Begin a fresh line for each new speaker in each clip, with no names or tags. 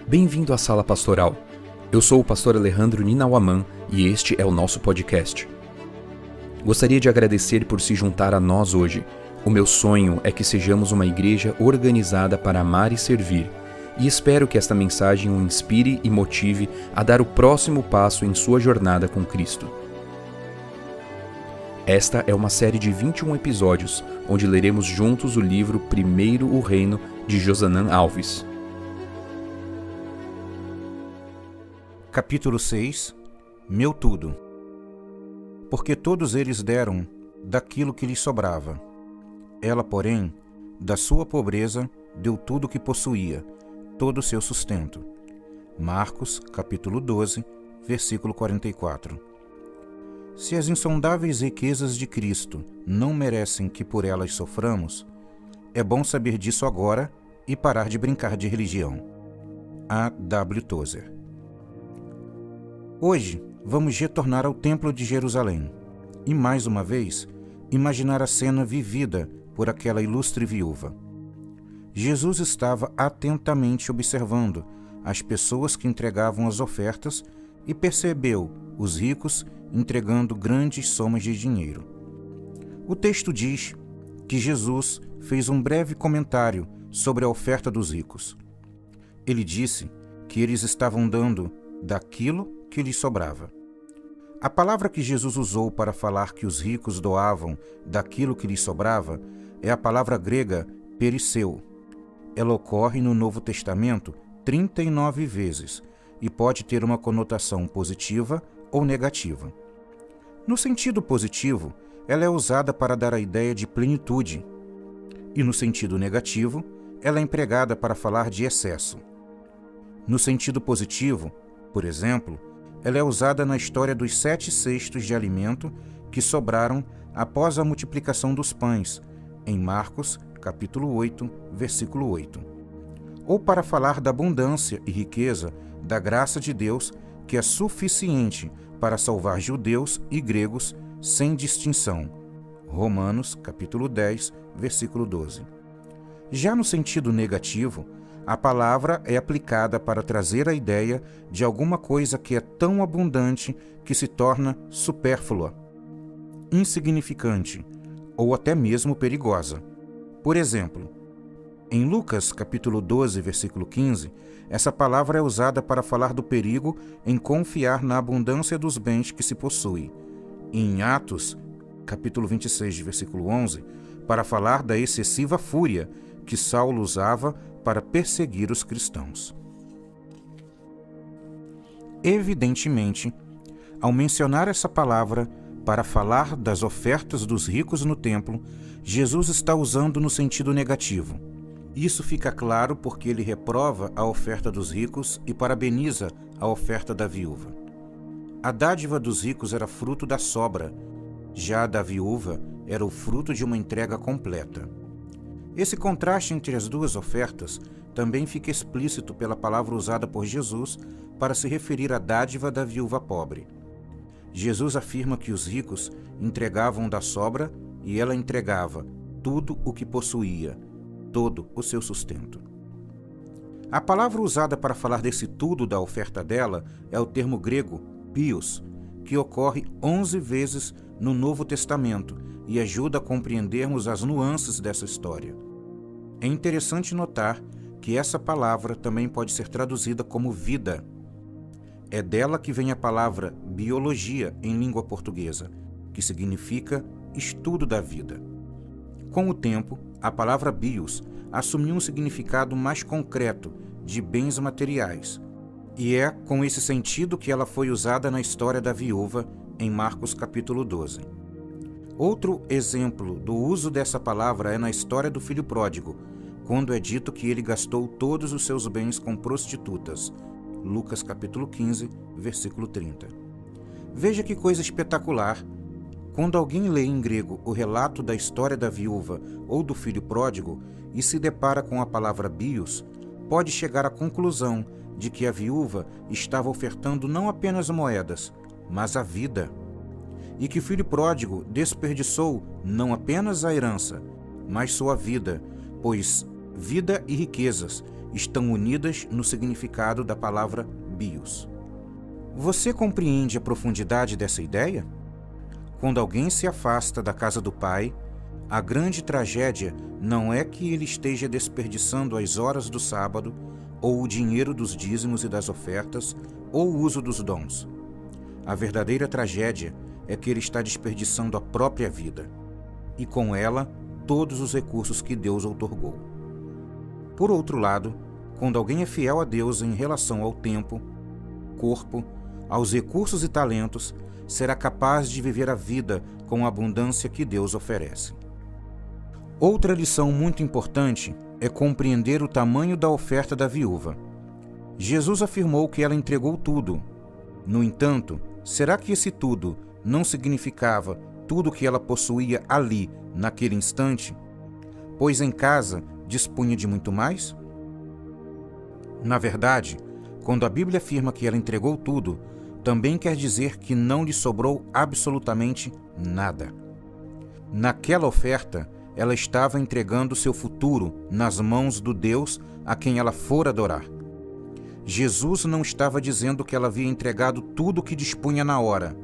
Bem-vindo à Sala Pastoral. Eu sou o pastor Alejandro Ninauaman e este é o nosso podcast. Gostaria de agradecer por se juntar a nós hoje. O meu sonho é que sejamos uma igreja organizada para amar e servir, e espero que esta mensagem o inspire e motive a dar o próximo passo em sua jornada com Cristo. Esta é uma série de 21 episódios, onde leremos juntos o livro Primeiro o Reino, de Josanã Alves.
Capítulo 6 Meu tudo. Porque todos eles deram daquilo que lhes sobrava. Ela, porém, da sua pobreza, deu tudo o que possuía, todo o seu sustento. Marcos, capítulo 12, versículo 44. Se as insondáveis riquezas de Cristo não merecem que por elas soframos, é bom saber disso agora e parar de brincar de religião. A. W. Tozer. Hoje, vamos retornar ao Templo de Jerusalém e, mais uma vez, imaginar a cena vivida por aquela ilustre viúva. Jesus estava atentamente observando as pessoas que entregavam as ofertas e percebeu os ricos entregando grandes somas de dinheiro. O texto diz que Jesus fez um breve comentário sobre a oferta dos ricos. Ele disse que eles estavam dando daquilo que lhes sobrava. A palavra que Jesus usou para falar que os ricos doavam daquilo que lhes sobrava é a palavra grega perisseu. Ela ocorre no Novo Testamento 39 vezes e pode ter uma conotação positiva ou negativa. No sentido positivo, ela é usada para dar a ideia de plenitude, e no sentido negativo, ela é empregada para falar de excesso. No sentido positivo, por exemplo, ela é usada na história dos 7 cestos de alimento que sobraram após a multiplicação dos pães, em Marcos, capítulo 8, versículo 8. Ou para falar da abundância e riqueza da graça de Deus, que é suficiente para salvar judeus e gregos sem distinção. Romanos, capítulo 10, versículo 12. Já no sentido negativo, a palavra é aplicada para trazer a ideia de alguma coisa que é tão abundante que se torna supérflua, insignificante ou até mesmo perigosa. Por exemplo, em Lucas, capítulo 12, versículo 15, essa palavra é usada para falar do perigo em confiar na abundância dos bens que se possui. E em Atos, capítulo 26, versículo 11, para falar da excessiva fúria que Saulo usava para perseguir os cristãos. Evidentemente, ao mencionar essa palavra para falar das ofertas dos ricos no templo, Jesus está usando no sentido negativo. Isso fica claro porque ele reprova a oferta dos ricos e parabeniza a oferta da viúva. A dádiva dos ricos era fruto da sobra, já a da viúva era o fruto de uma entrega completa. Esse contraste entre as duas ofertas também fica explícito pela palavra usada por Jesus para se referir à dádiva da viúva pobre. Jesus afirma que os ricos entregavam da sobra e ela entregava tudo o que possuía, todo o seu sustento. A palavra usada para falar desse tudo da oferta dela é o termo grego bios, que ocorre 11 vezes no Novo Testamento e ajuda a compreendermos as nuances dessa história. É interessante notar que essa palavra também pode ser traduzida como vida. É dela que vem a palavra biologia em língua portuguesa, que significa estudo da vida. Com o tempo, a palavra bios assumiu um significado mais concreto de bens materiais, e é com esse sentido que ela foi usada na história da viúva em Marcos capítulo 12. Outro exemplo do uso dessa palavra é na história do filho pródigo, quando é dito que ele gastou todos os seus bens com prostitutas. Lucas capítulo 15, versículo 30. Veja que coisa espetacular! Quando alguém lê em grego o relato da história da viúva ou do filho pródigo e se depara com a palavra bios, pode chegar à conclusão de que a viúva estava ofertando não apenas moedas, mas a vida. E que o filho pródigo desperdiçou não apenas a herança, mas sua vida, pois vida e riquezas estão unidas no significado da palavra bios. Você compreende a profundidade dessa ideia? Quando alguém se afasta da casa do Pai, a grande tragédia não é que ele esteja desperdiçando as horas do sábado, ou o dinheiro dos dízimos e das ofertas, ou o uso dos dons. A verdadeira tragédia é que ele está desperdiçando a própria vida, e com ela todos os recursos que Deus outorgou. Por outro lado, quando alguém é fiel a Deus em relação ao tempo, corpo, aos recursos e talentos, será capaz de viver a vida com a abundância que Deus oferece. Outra lição muito importante é compreender o tamanho da oferta da viúva. Jesus afirmou que ela entregou tudo. No entanto, será que esse tudo não significava tudo o que ela possuía ali, naquele instante? Pois em casa dispunha de muito mais? Na verdade, quando a Bíblia afirma que ela entregou tudo, também quer dizer que não lhe sobrou absolutamente nada. Naquela oferta, ela estava entregando seu futuro nas mãos do Deus a quem ela fora adorar. Jesus não estava dizendo que ela havia entregado tudo o que dispunha na hora.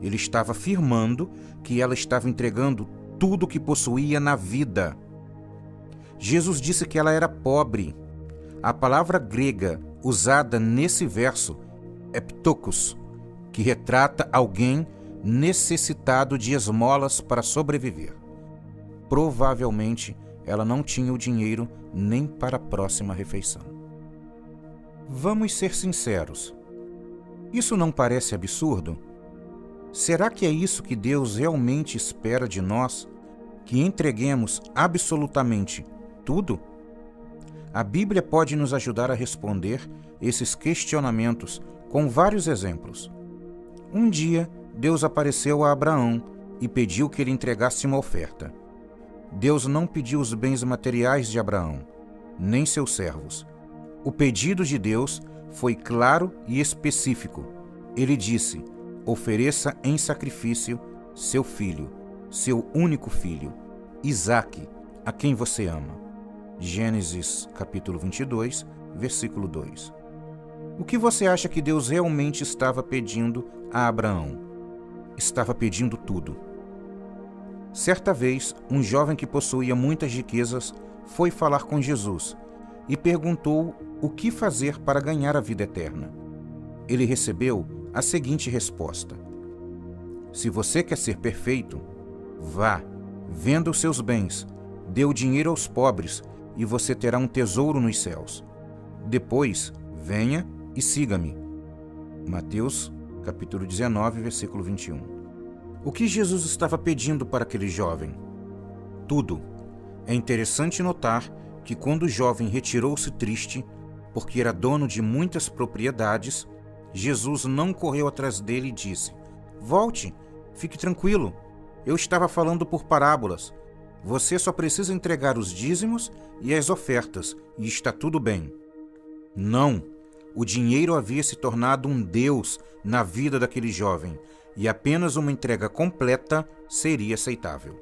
Ele estava afirmando que ela estava entregando tudo o que possuía na vida. Jesus disse que ela era pobre. A palavra grega usada nesse verso é ptokos, que retrata alguém necessitado de esmolas para sobreviver. Provavelmente, ela não tinha o dinheiro nem para a próxima refeição. Vamos ser sinceros. Isso não parece absurdo? Será que é isso que Deus realmente espera de nós? Que entreguemos absolutamente tudo? A Bíblia pode nos ajudar a responder esses questionamentos com vários exemplos. Um dia, Deus apareceu a Abraão e pediu que ele entregasse uma oferta. Deus não pediu os bens materiais de Abraão, nem seus servos. O pedido de Deus foi claro e específico. Ele disse: ofereça em sacrifício seu filho, seu único filho, Isaque, a quem você ama. Gênesis capítulo 22, versículo 2. O que você acha que Deus realmente estava pedindo a Abraão? Estava pedindo tudo. Certa vez, um jovem que possuía muitas riquezas foi falar com Jesus e perguntou o que fazer para ganhar a vida eterna. Ele recebeu a seguinte resposta: se você quer ser perfeito, vá, venda os seus bens, dê o dinheiro aos pobres e você terá um tesouro nos céus. Depois, venha e siga-me. Mateus, capítulo 19, versículo 21. O que Jesus estava pedindo para aquele jovem? Tudo. É interessante notar que quando o jovem retirou-se triste, porque era dono de muitas propriedades, Jesus não correu atrás dele e disse: volte, fique tranquilo, eu estava falando por parábolas. Você só precisa entregar os dízimos e as ofertas, e está tudo bem. Não, o dinheiro havia se tornado um Deus na vida daquele jovem, e apenas uma entrega completa seria aceitável.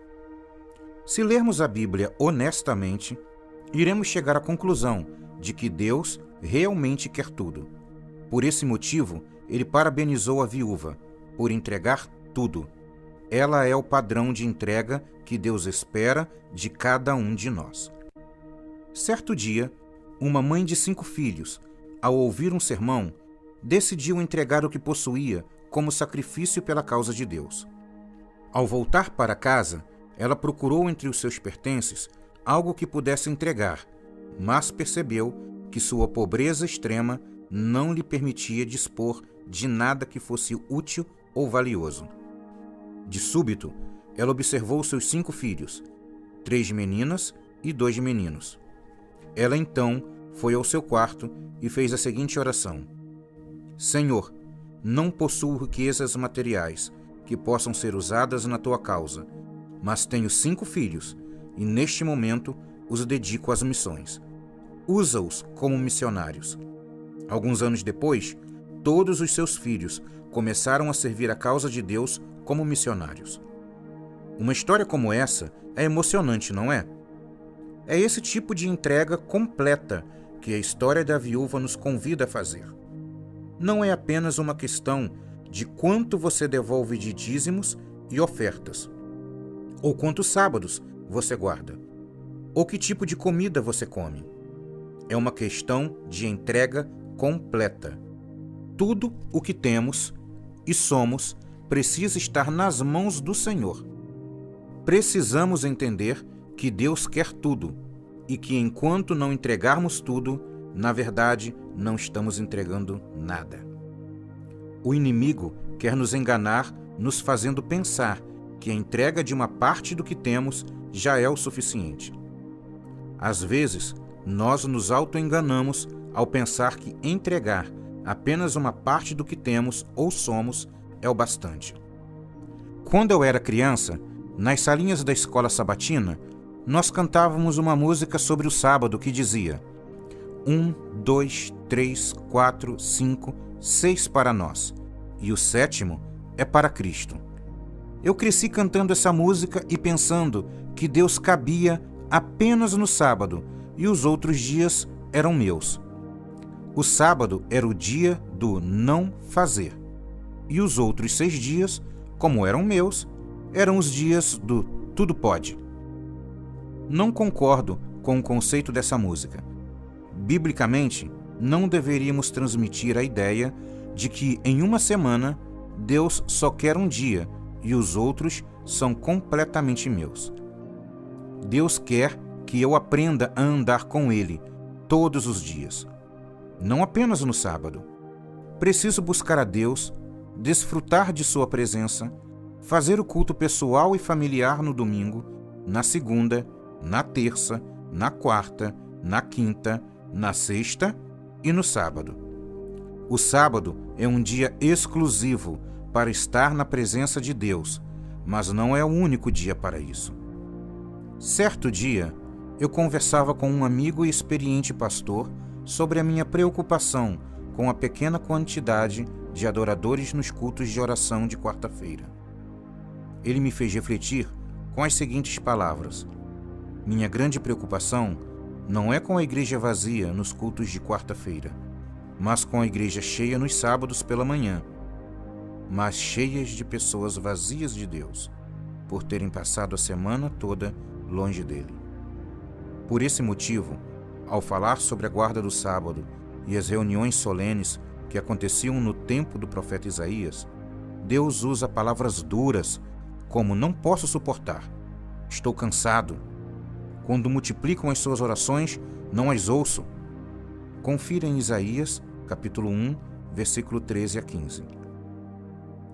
Se lermos a Bíblia honestamente, iremos chegar à conclusão de que Deus realmente quer tudo. Por esse motivo, ele parabenizou a viúva por entregar tudo. Ela é o padrão de entrega que Deus espera de cada um de nós. Certo dia, uma mãe de 5 filhos, ao ouvir um sermão, decidiu entregar o que possuía como sacrifício pela causa de Deus. Ao voltar para casa, ela procurou entre os seus pertences algo que pudesse entregar, mas percebeu que sua pobreza extrema não lhe permitia dispor de nada que fosse útil ou valioso. De súbito, ela observou seus 5 filhos, 3 meninas e 2 meninos. Ela então foi ao seu quarto e fez a seguinte oração: Senhor, não possuo riquezas materiais que possam ser usadas na tua causa, mas tenho 5 filhos e neste momento os dedico às missões. Usa-os como missionários. Alguns anos depois, todos os seus filhos começaram a servir a causa de Deus como missionários. Uma história como essa é emocionante, não é? É esse tipo de entrega completa que a história da viúva nos convida a fazer. Não é apenas uma questão de quanto você devolve de dízimos e ofertas, ou quantos sábados você guarda, ou que tipo de comida você come. É uma questão de entrega completa. Tudo o que temos e somos precisa estar nas mãos do Senhor. Precisamos entender que Deus quer tudo e que enquanto não entregarmos tudo, na verdade, não estamos entregando nada. O inimigo quer nos enganar, nos fazendo pensar que a entrega de uma parte do que temos já é o suficiente. Às vezes, nós nos auto-enganamos ao pensar que entregar apenas uma parte do que temos ou somos é o bastante. Quando eu era criança, nas salinhas da escola sabatina, nós cantávamos uma música sobre o sábado que dizia: 1, 2, 3, 4, 5, 6 para nós, e o 7º é para Cristo. Eu cresci cantando essa música e pensando que Deus cabia apenas no sábado e os outros dias eram meus. O sábado era o dia do não fazer, e os outros 6 dias, como eram meus, eram os dias do tudo pode. Não concordo com o conceito dessa música. Biblicamente, não deveríamos transmitir a ideia de que em uma semana Deus só quer um dia e os outros são completamente meus. Deus quer que eu aprenda a andar com Ele todos os dias, não apenas no sábado. Preciso buscar a Deus, desfrutar de Sua presença, fazer o culto pessoal e familiar no domingo, na segunda, na terça, na quarta, na quinta, na sexta e no sábado. O sábado é um dia exclusivo para estar na presença de Deus, mas não é o único dia para isso. Certo dia, eu conversava com um amigo e experiente pastor sobre a minha preocupação com a pequena quantidade de adoradores nos cultos de oração de quarta-feira. Ele me fez refletir com as seguintes palavras: minha grande preocupação não é com a igreja vazia nos cultos de quarta-feira, mas com a igreja cheia nos sábados pela manhã, mas cheias de pessoas vazias de Deus, por terem passado a semana toda longe dele. Por esse motivo, ao falar sobre a guarda do sábado e as reuniões solenes que aconteciam no tempo do profeta Isaías, Deus usa palavras duras como não posso suportar, estou cansado. Quando multiplicam as suas orações, não as ouço. Confira em Isaías, capítulo 1, versículo 13 a 15.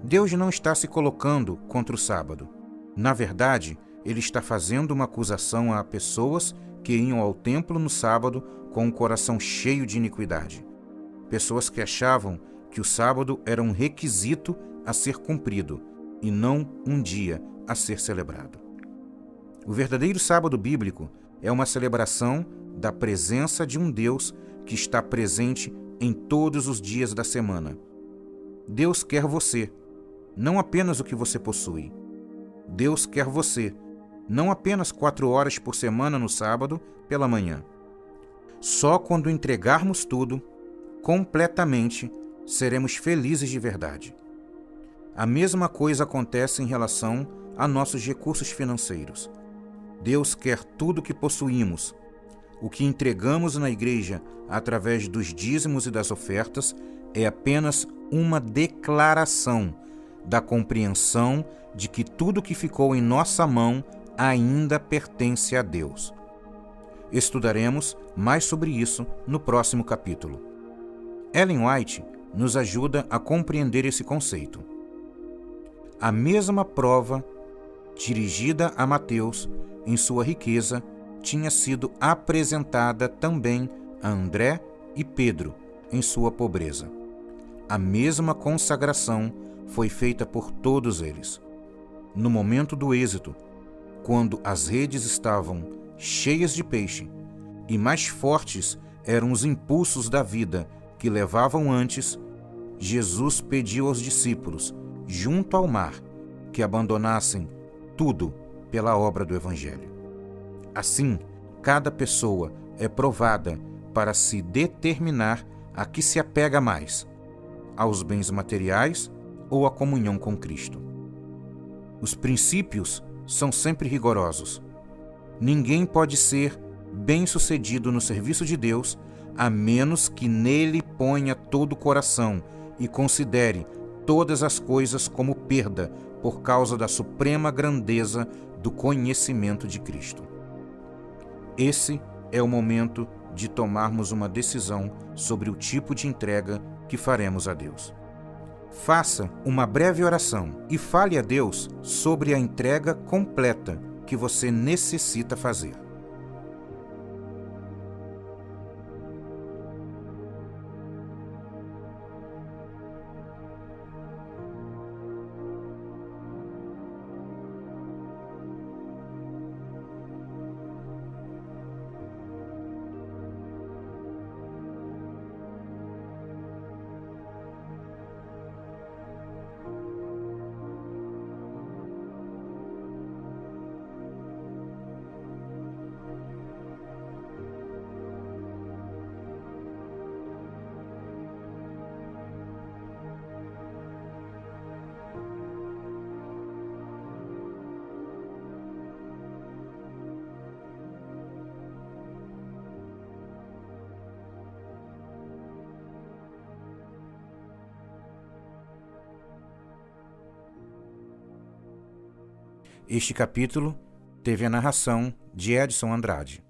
Deus não está se colocando contra o sábado. Na verdade, Ele está fazendo uma acusação a pessoas que iam ao templo no sábado com o coração cheio de iniquidade. Pessoas que achavam que o sábado era um requisito a ser cumprido e não um dia a ser celebrado. O verdadeiro sábado bíblico é uma celebração da presença de um Deus que está presente em todos os dias da semana. Deus quer você, não apenas o que você possui. Deus quer você, não apenas 4 horas por semana no sábado pela manhã. Só quando entregarmos tudo, completamente, seremos felizes de verdade. A mesma coisa acontece em relação a nossos recursos financeiros. Deus quer tudo o que possuímos. O que entregamos na igreja através dos dízimos e das ofertas é apenas uma declaração da compreensão de que tudo que ficou em nossa mão ainda pertence a Deus. Estudaremos mais sobre isso no próximo capítulo. Ellen White nos ajuda a compreender esse conceito. A mesma prova dirigida a Mateus em sua riqueza tinha sido apresentada também a André e Pedro em sua pobreza. A mesma consagração foi feita por todos eles. No momento do êxito, quando as redes estavam cheias de peixe e mais fortes eram os impulsos da vida que levavam antes, Jesus pediu aos discípulos, junto ao mar, que abandonassem tudo pela obra do Evangelho. Assim, cada pessoa é provada para se determinar a que se apega mais, aos bens materiais ou à comunhão com Cristo. Os princípios são sempre rigorosos. Ninguém pode ser bem-sucedido no serviço de Deus a menos que nele ponha todo o coração e considere todas as coisas como perda por causa da suprema grandeza do conhecimento de Cristo. Esse é o momento de tomarmos uma decisão sobre o tipo de entrega que faremos a Deus. Faça uma breve oração e fale a Deus sobre a entrega completa que você necessita fazer. Este capítulo teve a narração de Edson Andrade.